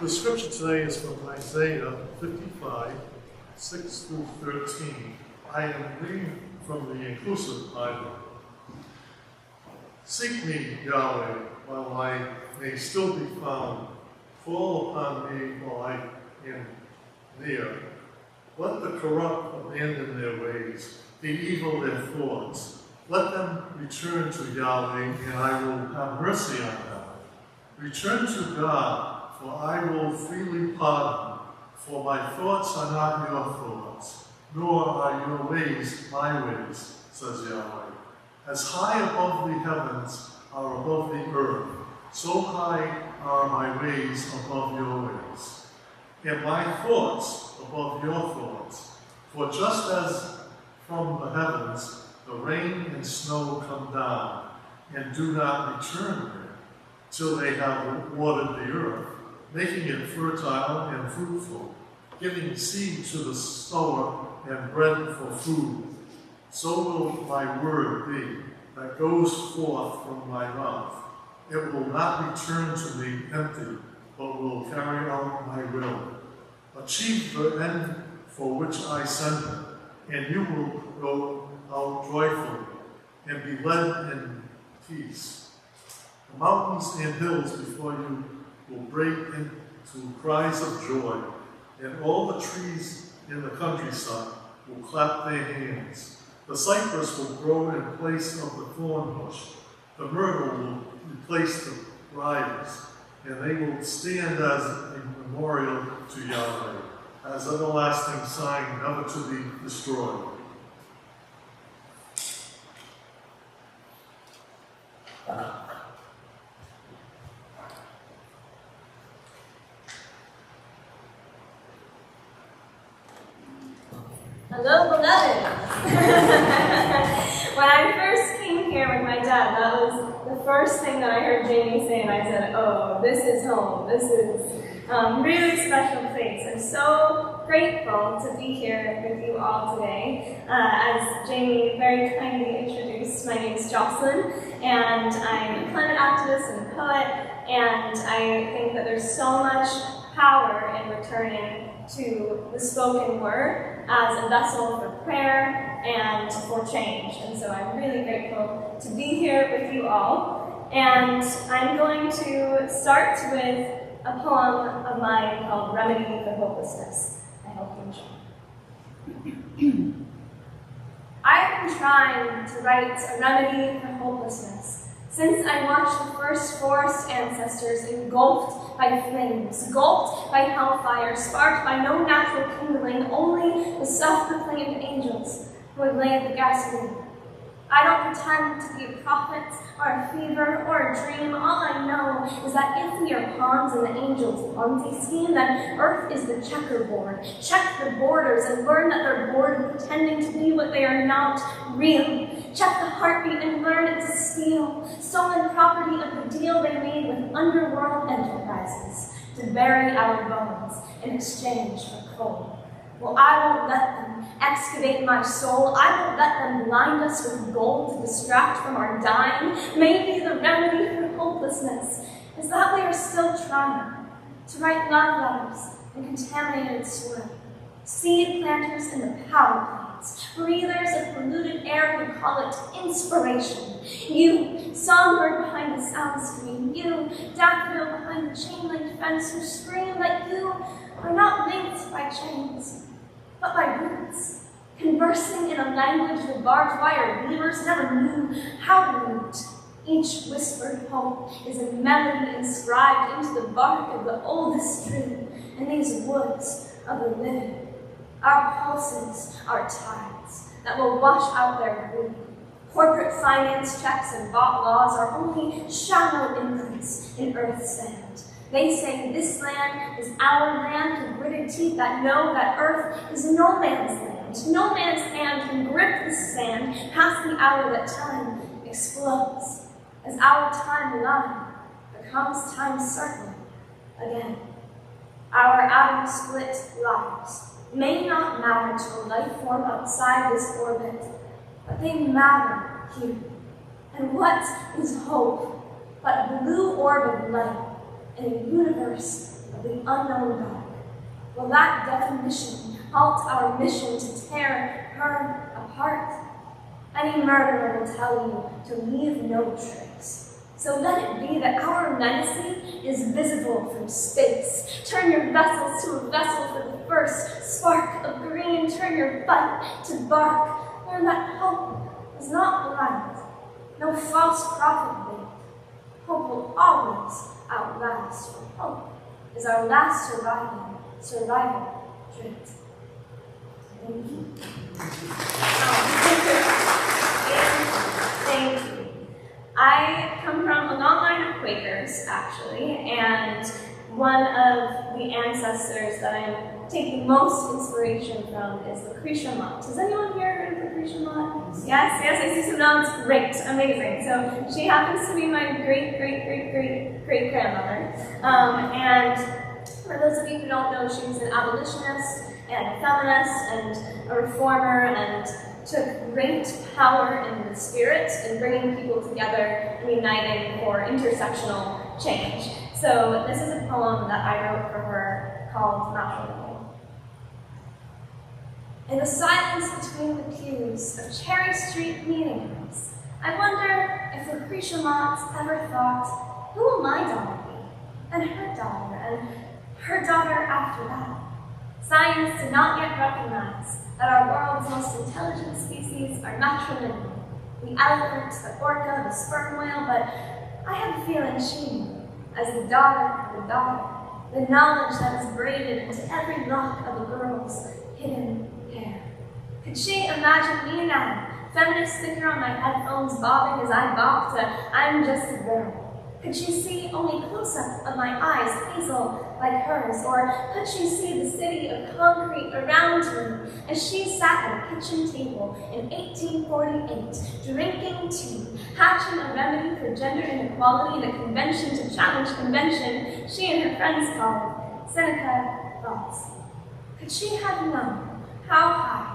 The scripture today is from Isaiah 55, 6 through 13. I am reading from the Inclusive Bible. Seek me, Yahweh, while I may still be found. Fall upon me while I am near. Let the corrupt abandon their ways, the evil their thoughts. Let them return to Yahweh, and I will have mercy on them. Return to God, for I will freely pardon. For my thoughts are not your thoughts, nor are your ways my ways, says Yahweh. As high above the heavens are above the earth, so high are my ways above your ways, and my thoughts above your thoughts. For just as from the heavens the rain and snow come down, and do not return there, till they have watered the earth, making it fertile and fruitful, giving seed to the sower and bread for food, so will my word be that goes forth from my mouth. It will not return to me empty, but will carry out my will, achieve the end for which I send it, and you will go out joyfully and be led in peace. The mountains and hills before you will break into cries of joy, and all the trees in the countryside will clap their hands. The cypress will grow in place of the thorn bush. The myrtle will replace the briars, and they will stand as a memorial to Yahweh, as an everlasting sign never to be destroyed. Hello, beloved. When I first came here with my dad, that was the first thing that I heard Jamie say, and I said, oh, this is home. This is a really special place. I'm so grateful to be here with you all today. As Jamie very kindly introduced, my name is Jocelyn, and I'm a climate activist and a poet, and I think that there's so much power in returning to the spoken word as a vessel for prayer and for change. And so I'm really grateful to be here with you all. And I'm going to start with a poem of mine called Remedy for Hopelessness. I hope you enjoy. I've been trying to write a remedy for hopelessness since I watched the first forest ancestors engulfed by flames, gulped by hellfire, sparked by no natural kindling, only the self-proclaimed angels who had laid the gasoline. I don't pretend to be a prophet, or a fever, or a dream. All I know is that if we are pawns in the angels' Ponzi scheme, then Earth is the checkerboard. Check the borders and learn that they're bored of pretending to be what they are not, real. Check the heartbeat and learn it to steal, stolen property of the deal they made with underworld enterprises, to bury our bones in exchange for coal. Well, I won't let them excavate my soul. I won't let them blind us with gold to distract from our dying. Maybe the remedy for hopelessness is that we are still trying to write love letters in contaminated soil. Seed planters in the power plants, breathers of polluted air who call it inspiration. You, songbird behind the sound screen. You, daffodil behind the chain-link fence who scream that you are not linked by chains, but by roots, conversing in a language the barbed wire weavers never knew how to root. Each whispered hope is a melody inscribed into the bark of the oldest tree in these woods of the living. Our pulses are tides that will wash out their bloom. Corporate finance checks and bought laws are only shallow imprints in Earth's sand. They say this land is our land to gritted teeth that know that Earth is no man's land. No man's hand can grip the sand past the hour that time explodes, as our timeline becomes time circling again. Our atom-split lives may not matter to a life form outside this orbit, but they matter here. And what is hope but a blue orb of light in a universe of of the unknown dark. Will that definition halt our mission to tear her apart? Any murderer will tell you to leave no trace. So let it be that our menacing is visible from space. Turn your vessels to a vessel for the first spark of green. Turn your fight to bark. Learn that hope is not blind. No false prophet made. Hope will always outlast, for hope is our last survival trait. Thank you. Thank you. I come from a long line of Quakers, actually, and one of the ancestors that I'm taking most inspiration from is Lucretia Mott. Has anyone here heard of Lucretia Mott? Yes, I see some nods. Great, amazing. So she happens to be my great-great-great-great-great-grandmother. And for those of you who don't know, she was an abolitionist and a feminist and a reformer and took great power in the spirit in bringing people together and uniting for intersectional change. So this is a poem that I wrote for her called Martorella. In the silence between the pews of Cherry Street meeting rooms, I wonder if Lucretia Mott ever thought, who will my daughter be? And her daughter after that. Science did not yet recognize that our world's most intelligent species are matrilineal. The elephant, the orca, the sperm whale, but I have a feeling she knew, as the daughter of the daughter, the knowledge that is braided into every lock of a girl's hidden hair. Could she imagine me now, feminist sticker on my headphones bobbing as I bopped to I'm Just a Girl? Could she see only close-up of my eyes, hazel like hers? Or could she see the city of concrete around me as she sat at a kitchen table in 1848, drinking tea, hatching a remedy for gender inequality in a convention to challenge convention she and her friends called Seneca thoughts? Could she have known how high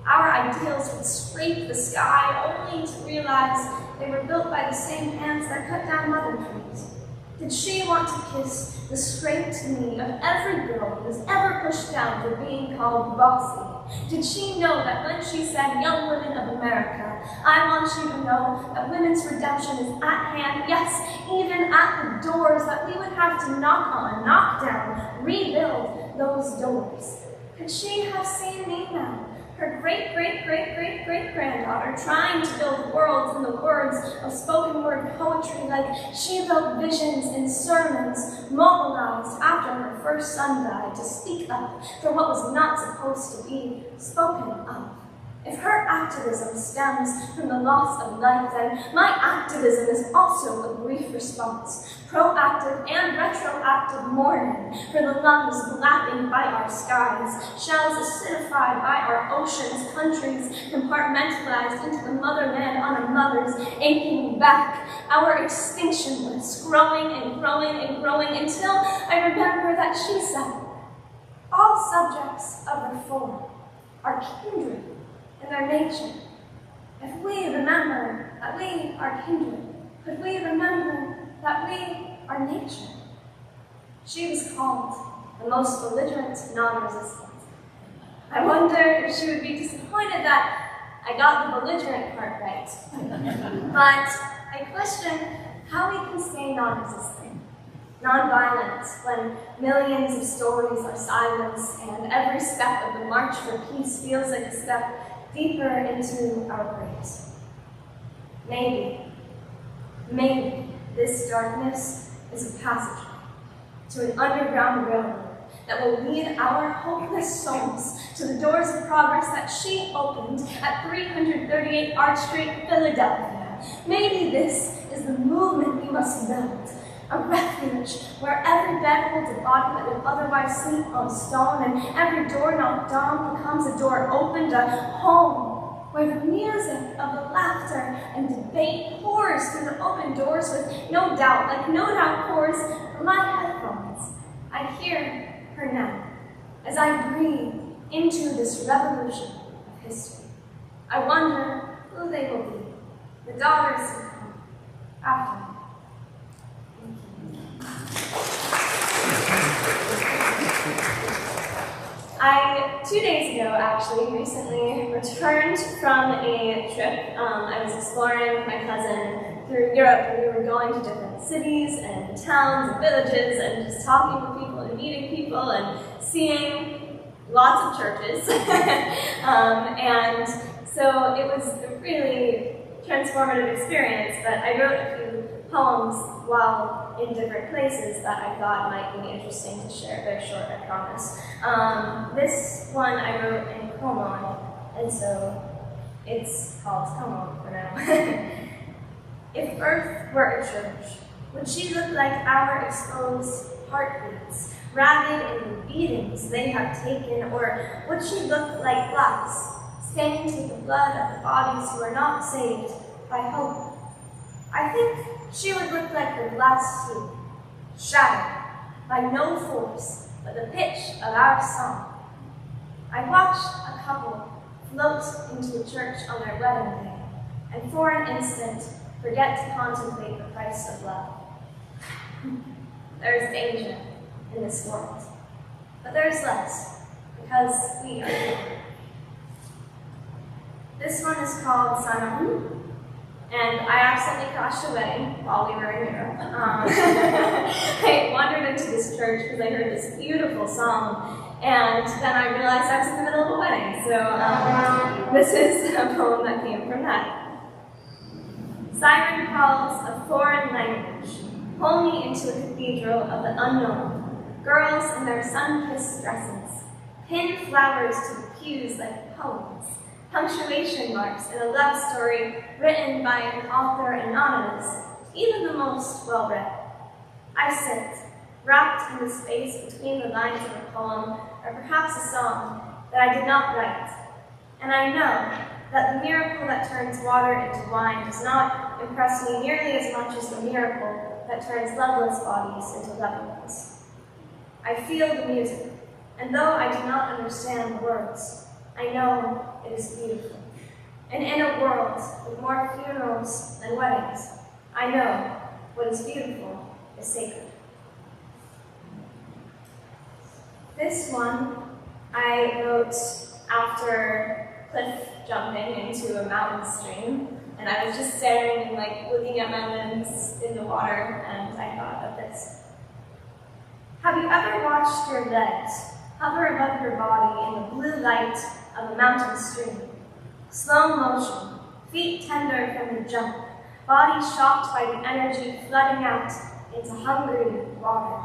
our ideals would scrape the sky only to realize they were built by the same hands that cut down mother trees? Did she want to kiss the scraped knee of every girl who was ever pushed down for being called bossy? Did she know that when she said, young women of America, I want you to know that women's redemption is at hand, yes, even at the doors that we would have to knock on, knock down, rebuild those doors? Could she have seen me now, her great-great-great-great-great-granddaughter, trying to build worlds in the words of spoken word poetry like she built visions in sermons, mobilized after her first son died to speak up for what was not supposed to be spoken of? If her activism stems from the loss of life, then my activism is also a brief response, proactive and retroactive mourning for the lungs lapping by our skies, shells acidified by our oceans, countries compartmentalized into the motherland on a mother's aching back, our extinction list growing and growing and growing until I remember that she said, all subjects of reform are kindred in their nature. If we remember that we are kindred, could we remember that we are nature? She was called the most belligerent non-resistant. I wonder if she would be disappointed that I got the belligerent part right. But I question how we can stay non-resistant, non-violent, when millions of stories are silenced and every step of the march for peace feels like a step deeper into our graves. Maybe this darkness is a passageway to an underground railroad that will lead our hopeless souls to the doors of progress that she opened at 338 Arch Street, Philadelphia. Maybe this is the movement we must build, a refuge where every bed holds a body that would otherwise sleep on stone, and every door knocked on becomes a door opened, a home where the music of the laughter and debate pours through the open doors with no doubt, like no doubt pours from my headphones. I hear her now as I breathe into this revolution of history. I wonder who they will be, the daughters who come after me. Thank you. 2 days ago, actually, recently returned from a trip. I was exploring with my cousin through Europe. We were going to different cities and towns and villages and just talking with people and meeting people and seeing lots of churches. And so it was a really transformative experience, but I wrote a few poems while in different places that I thought might be interesting to share. They're short, I promise. This one I wrote in Como, and so it's called Como for now. If Earth were a church, would she look like our exposed heartbeats, ragged in the beatings they have taken, or would she look like glass, stained with the blood of the bodies who are not saved by hope? I think she would look like the glass sea, shattered by no force but the pitch of our song. I watched a couple float into a church on their wedding day, and for an instant forget to contemplate the price of love. There is danger in this world, but there is less, because we are here. This one is called Simon. And I accidentally crashed a wedding while we were in Europe. I wandered into this church because I heard this beautiful song, and then I realized I was in the middle of a wedding. So this is a poem that came from that. Siren calls a foreign language. Pull me into a cathedral of the unknown. Girls in their sun-kissed dresses pin flowers to the pews like poems. Punctuation marks in a love story written by an author anonymous, even the most well-read. I sit, wrapped in the space between the lines of a poem, or perhaps a song that I did not write. And I know that the miracle that turns water into wine does not impress me nearly as much as the miracle that turns loveless bodies into loving ones. I feel the music, and though I do not understand the words, I know it is beautiful. And in a world with more funerals than weddings, I know what is beautiful is sacred. This one I wrote after cliff jumping into a mountain stream, and I was just staring and looking at mountains in the water, and I thought of this. Have you ever watched your legs hover above your body in the blue light of a mountain stream? Slow motion, feet tender from the jump, body shocked by the energy flooding out into hungry water.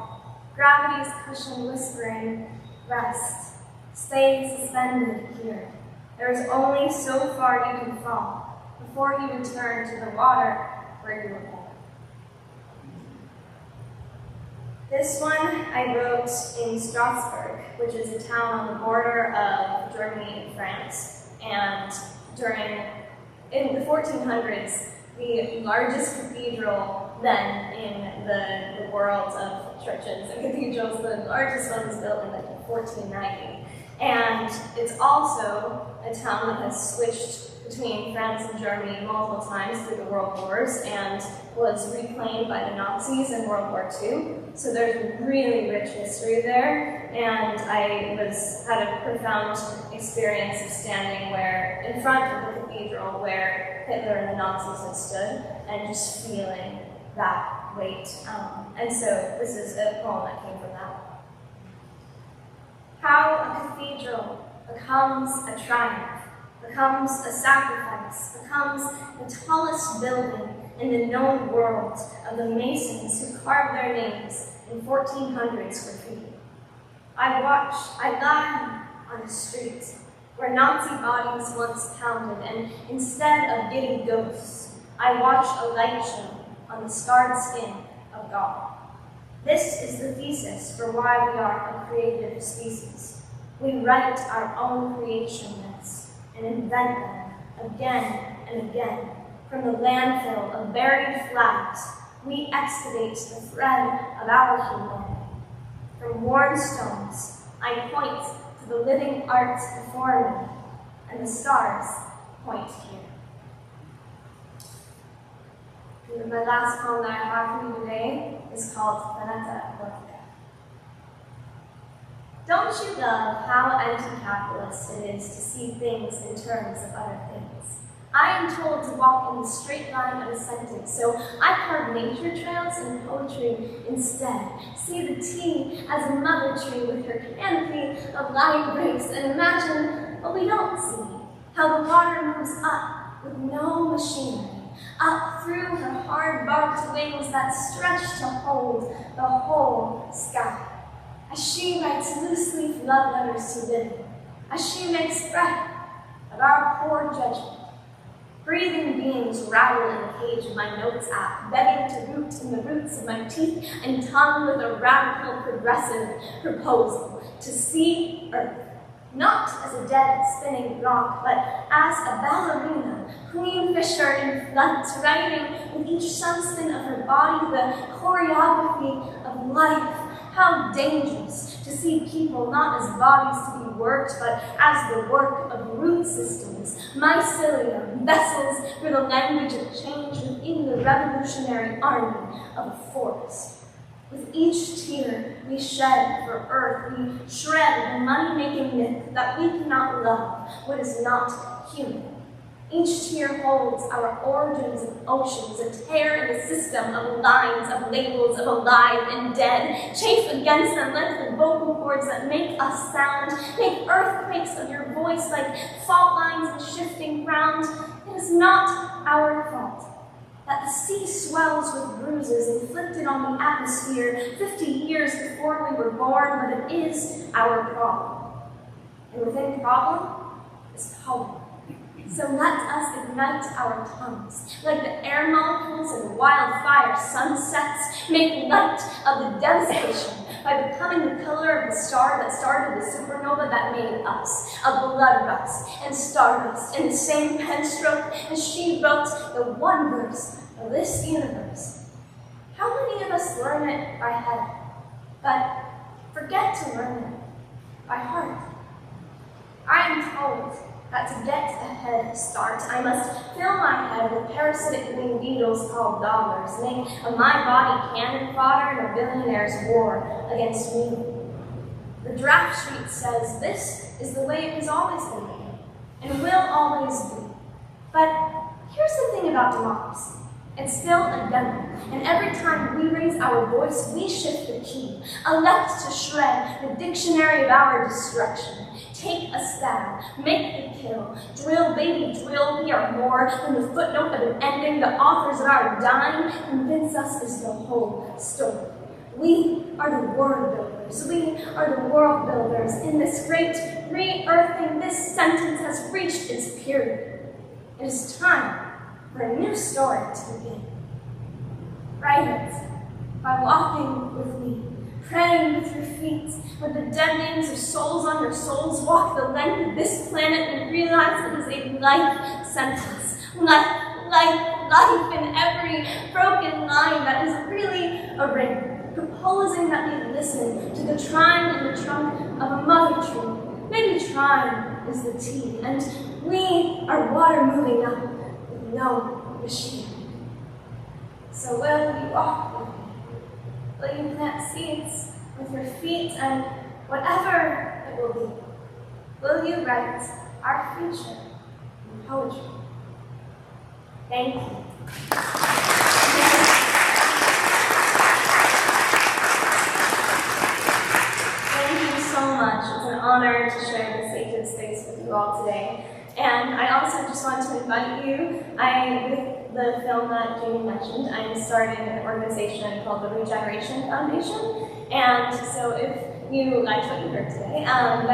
Gravity's cushion whispering, rest, stay suspended here. There is only so far you can fall before you return to the water where you were born. This one I wrote in Strasbourg, which is a town on the border of Germany and France. And in the 1400s, the largest cathedral then in the world of churches and cathedrals, the largest one was built in 1490. And it's also a town that has switched between France and Germany multiple times through the World Wars and was reclaimed by the Nazis in World War II. So there's a really rich history there, and I had a profound experience of standing in front of the cathedral where Hitler and the Nazis had stood, and just feeling that weight. And so this is a poem that came from that. How a cathedral becomes a triumph, becomes a sacrifice, becomes the tallest building in the known world of the masons who carved their names in 1400s graffiti. I lie on a street where Nazi bodies once pounded, and instead of giddy ghosts, I watch a light show on the scarred skin of God. This is the thesis for why we are a creative species. We write our own creation myths and invent them again and again. From the landfill of buried flags, we excavate the thread of our humanity. From worn stones, I point to the living art before me, and the stars point here. And my last poem that I have for you today is called Planeta Erotica. Don't you love how anti-capitalist it is to see things in terms of other things? I am told to walk in the straight line of a sentence, so I carve nature trails and poetry instead. See the tea as a mother tree with her canopy of light breaks, and imagine what we don't see, how the water moves up with no machinery, up through her hard-barked wings that stretch to hold the whole sky. As she writes loose-leaf love letters to living, as she makes breath of our poor judgment. Breathing beings rattle in the cage of my notes app, begging to root in the roots of my teeth and tongue with a radical progressive proposal to see Earth, not as a dead spinning rock, but as a ballerina, Queen Fisher in flight, writing with each sunspin of her body the choreography of life. How dangerous to see people not as bodies to be worked, but as the work of root systems, mycelium, vessels for the language of change within the revolutionary army of a forest. With each tear we shed for Earth, we shred the money-making myth that we cannot love what is not human. Each tear holds our origins of oceans, a tear in the system of lines, of labels, of alive and dead. Chafe against them, let the vocal cords that make us sound, make earthquakes of your voice like fault lines and shifting ground. It is not our fault that the sea swells with bruises inflicted on the atmosphere 50 years before we were born, but it is our problem. And within problem is poem. So let us ignite our tongues, like the air molecules in wildfire sunsets, make light of the devastation by becoming the color of the star that started the supernova that made us, of blood rust and stardust in the same pen stroke as she wrote the one verse of this universe. How many of us learn it by head, but forget to learn it by heart? I am told that to get a head start, I must fill my head with parasitic winged beetles called dollars, make of my body cannon fodder in a billionaire's war against me. The draft sheet says this is the way it has always been, and will always be. But here's the thing about democracy. It's still a demo, and every time we raise our voice, we shift the key, elect to shred the dictionary of our destruction. Take a stab, make the kill, drill, baby, drill. We are more than the footnote of an ending. The authors of our dying convince us is the whole story. We are the word builders. We are the world builders. In this great re-earthing, this sentence has reached its period. It is time for a new story to begin. Write it by walking with me, praying with your feet, with the dead names of souls on your souls. Walk the length of this planet and realize it is a life sentence. Life in every broken line that is really a ring, proposing that we listen to the trine in the trunk of a mother tree. Maybe trine is the tea, and we are water moving up with no machine. So will you walk with me? Will you plant seeds with your feet, and whatever it will be, will you write our future in poetry? Thank you. Thank you so much. It's an honor to share this sacred space with you all today. And I also just want to invite you, with the film that Jamie mentioned, I'm starting an organization called the Regeneration Foundation. And so if you liked what you heard today, then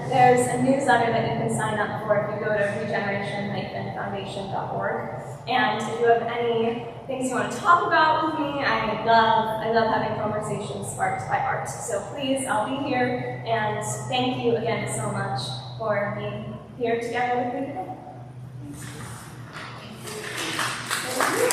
there's a newsletter that you can sign up for if you go to regeneration-foundation.org. And if you have any things you want to talk about with me, I love having conversations sparked by art. So please, I'll be here, and thank you again so much for being here together with me today. Thank you.